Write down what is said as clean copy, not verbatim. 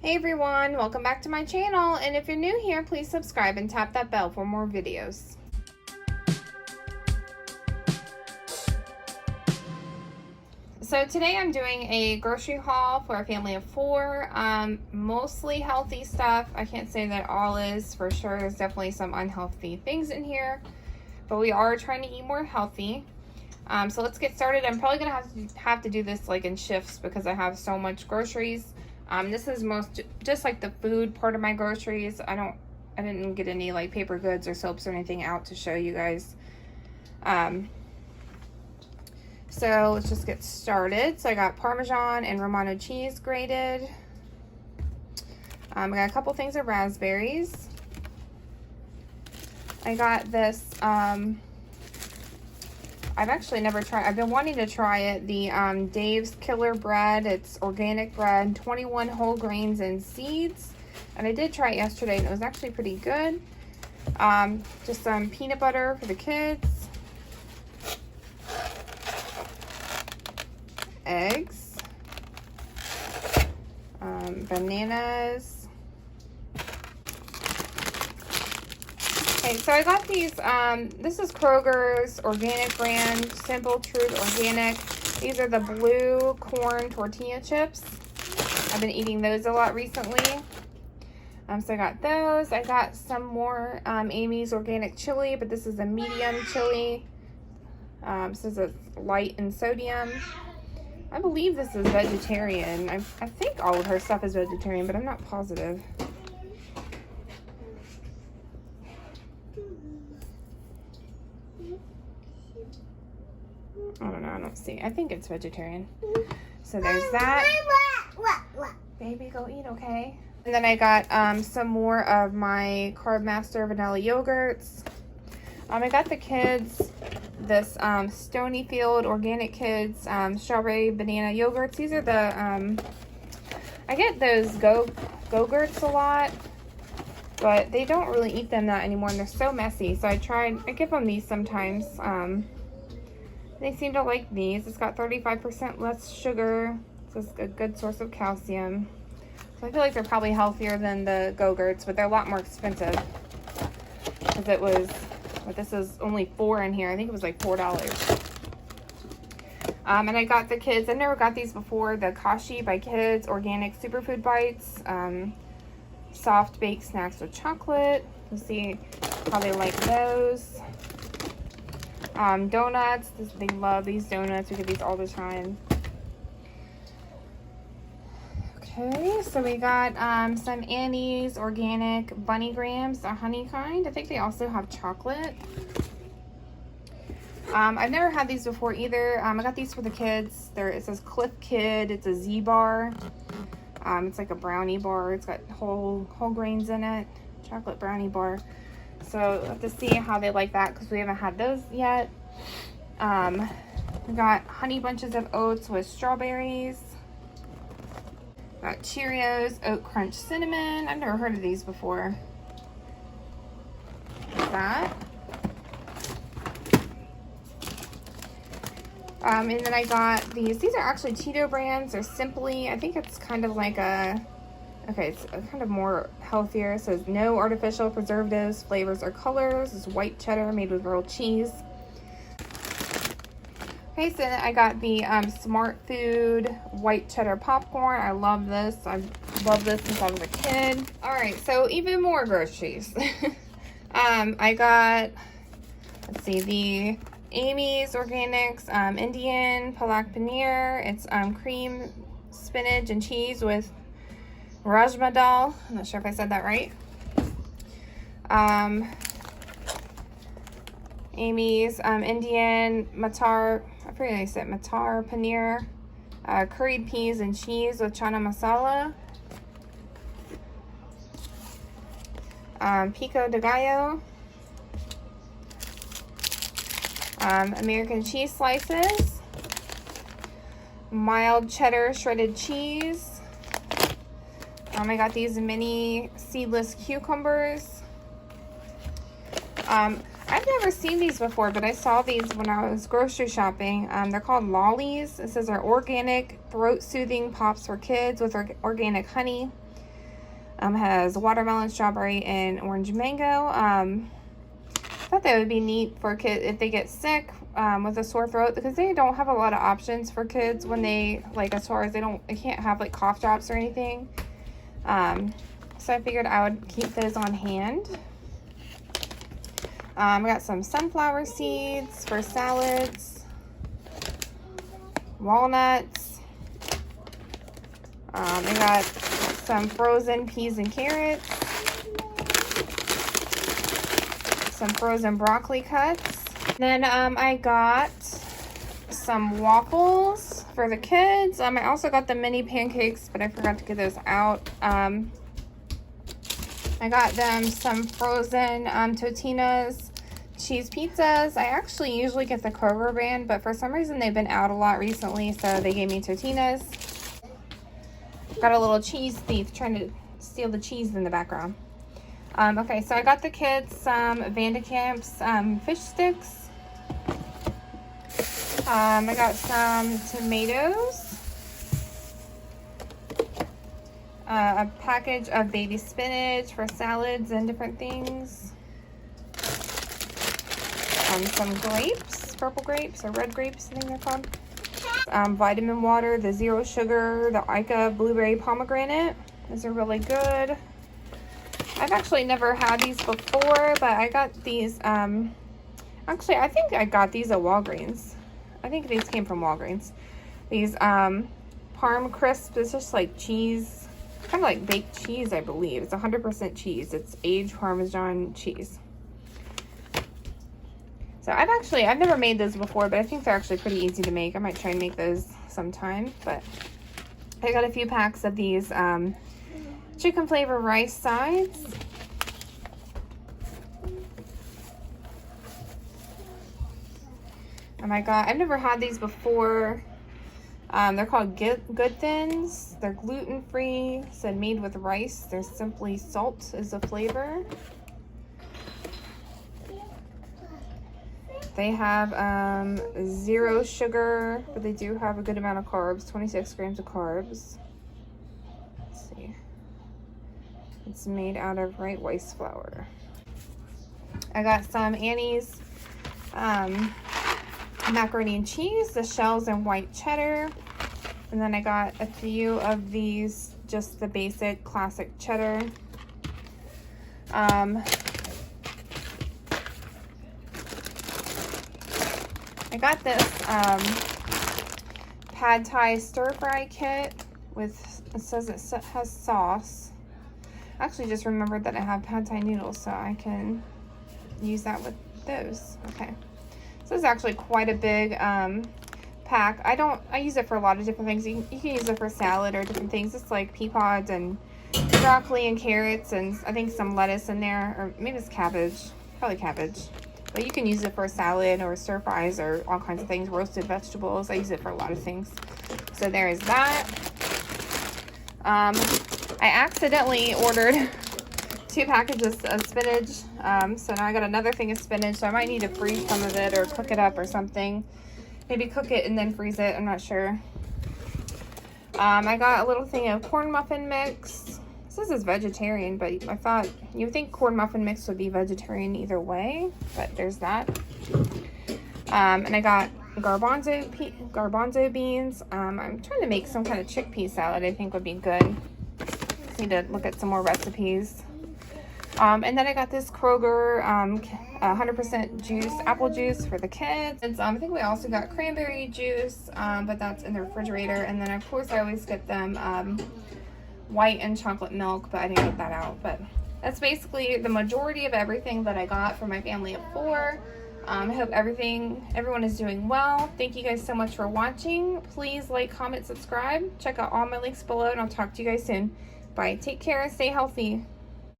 Hey everyone, welcome back to my channel, and if you're new here, please subscribe and tap that bell for more videos. So today I'm doing a grocery haul for a family of 4, mostly healthy stuff. I can't say that all is for sure. There's definitely some unhealthy things in here, but we are trying to eat more healthy. So let's get started. I'm probably gonna have to do this like in shifts because I have so much groceries. This is just like the food part of my groceries. I didn't get any like paper goods or soaps or anything out to show you guys. So let's just get started. So I got Parmesan and Romano cheese grated. I got a couple things of raspberries. I got this, I've actually never tried, I've been wanting to try it, the Dave's Killer Bread. It's organic bread, 21 whole grains and seeds. And I did try it yesterday and it was actually pretty good. Just some peanut butter for the kids. Eggs. Bananas. Okay, so I got these, this is Kroger's organic brand, Simple Truth Organic. These are the blue corn tortilla chips. I've been eating those a lot recently. So I got those. I got some more Amy's organic chili, but this is a medium chili. This is a light in sodium. I believe this is vegetarian. I think all of her stuff is vegetarian, but I'm not positive. I don't know, I don't see. I think it's vegetarian. So there's that. Baby, go eat, okay? And then I got some more of my Carb Master vanilla yogurts. I got the kids this Stonyfield Organic Kids strawberry banana yogurts. These are the I get those Go-Gurts a lot, but they don't really eat them that anymore and they're so messy. So I give them these sometimes. They seem to like these. It's got 35% less sugar. So it's a good source of calcium. So I feel like they're probably healthier than the Go-Gurts, but they're a lot more expensive. Because it was, but this is only 4 in here. I think it was like $4. And I got the kids, I never got these before, the Kashi by Kids Organic Superfood Bites. Soft baked snacks with chocolate. Let's see how they like those. Donuts, they love these donuts. We get these all the time. Okay, so we got some Annie's Organic Bunny Grams, the honey kind. I think they also have chocolate. I've never had these before either. I got these for the kids. It says Cliff Kid. It's a Z bar. It's like a brownie bar. It's got whole grains in it. Chocolate brownie bar. So we'll have to see how they like that because we haven't had those yet. We got Honey Bunches of Oats with strawberries. Got Cheerios Oat Crunch Cinnamon. I've never heard of these before. Like that. And then I got these. These are actually Cheeto brands. They're Simply. I think it's kind of like a... Okay, it's kind of more healthier. It says no artificial preservatives, flavors, or colors. It's white cheddar made with real cheese. Okay, so then I got the Smart Food white cheddar popcorn. I love this. I've loved this since I was a kid. All right, so even more groceries. I got, let's see, the Amy's Organics Indian Palak Paneer. It's cream, spinach, and cheese with Rajma dal. I'm not sure if I said that right. Amy's Indian Matar, I forget how you said Matar Paneer, curried peas and cheese with chana masala. Pico de Gallo. American cheese slices. Mild cheddar shredded cheese. I got these mini seedless cucumbers. I've never seen these before, but I saw these when I was grocery shopping. They're called Lollies. It says they're organic, throat-soothing pops for kids with organic honey. Has watermelon, strawberry, and orange mango. I thought that would be neat for kids if they get sick with a sore throat, because they don't have a lot of options for kids when they, like, as far as they can't have like cough drops or anything. So I figured I would keep those on hand. I got some sunflower seeds for salads, walnuts. I got some frozen peas and carrots, some frozen broccoli cuts. Then I got some waffles for the kids. I also got the mini pancakes, but I forgot to get those out. I got them some frozen Totino's cheese pizzas. I actually usually get the Kroger brand, but for some reason they've been out a lot recently, so they gave me Totino's. Got a little cheese thief trying to steal the cheese in the background. Okay, so I got the kids some Vandekamp's fish sticks. I got some tomatoes. A package of baby spinach for salads and different things. Some grapes, purple grapes or red grapes, I think they're called. Vitamin water, the zero sugar, the Ica blueberry pomegranate. These are really good. I've actually never had these before, but I got these, actually I think I got these at Walgreens. I think these came from Walgreens. These Parm crisp, it's just like cheese, kind of like baked cheese, I believe. It's 100% cheese. It's aged Parmesan cheese. So I've never made those before, but I think they're actually pretty easy to make. I might try and make those sometime, but I got a few packs of these chicken flavor rice sides. And I've never had these before. They're called Good Thins. They're gluten-free, said made with rice. They're simply salt is the flavor. They have zero sugar, but they do have a good amount of carbs, 26 grams of carbs. Let's see. It's made out of rice flour. I got some Annie's macaroni and cheese, the shells and white cheddar. And then I got a few of these, just the basic classic cheddar. I got this pad thai stir fry kit with, it says it has sauce. I actually just remembered that I have pad thai noodles, so I can use that with those. Okay, so this is actually quite a big pack. I use it for a lot of different things. You can use it for salad or different things. It's like pea pods and broccoli and carrots and I think some lettuce in there, or maybe it's cabbage, probably cabbage. But you can use it for salad or stir fries or all kinds of things, roasted vegetables. I use it for a lot of things. So there is that. I accidentally ordered 2 packages of spinach. So now I got another thing of spinach. So I might need to freeze some of it or cook it up or something. Maybe cook it and then freeze it. I'm not sure. I got a little thing of corn muffin mix. This is vegetarian, but I thought you would think corn muffin mix would be vegetarian either way, but there's that. And I got garbanzo beans. I'm trying to make some kind of chickpea salad. I think would be good. Just need to look at some more recipes. And then I got this Kroger 100% juice, apple juice for the kids. And I think we also got cranberry juice, but that's in the refrigerator. And then of course I always get them white and chocolate milk, but I didn't get that out. But that's basically the majority of everything that I got for my family of 4. I hope everyone is doing well. Thank you guys so much for watching. Please like, comment, subscribe. Check out all my links below, and I'll talk to you guys soon. Bye. Take care. Stay healthy.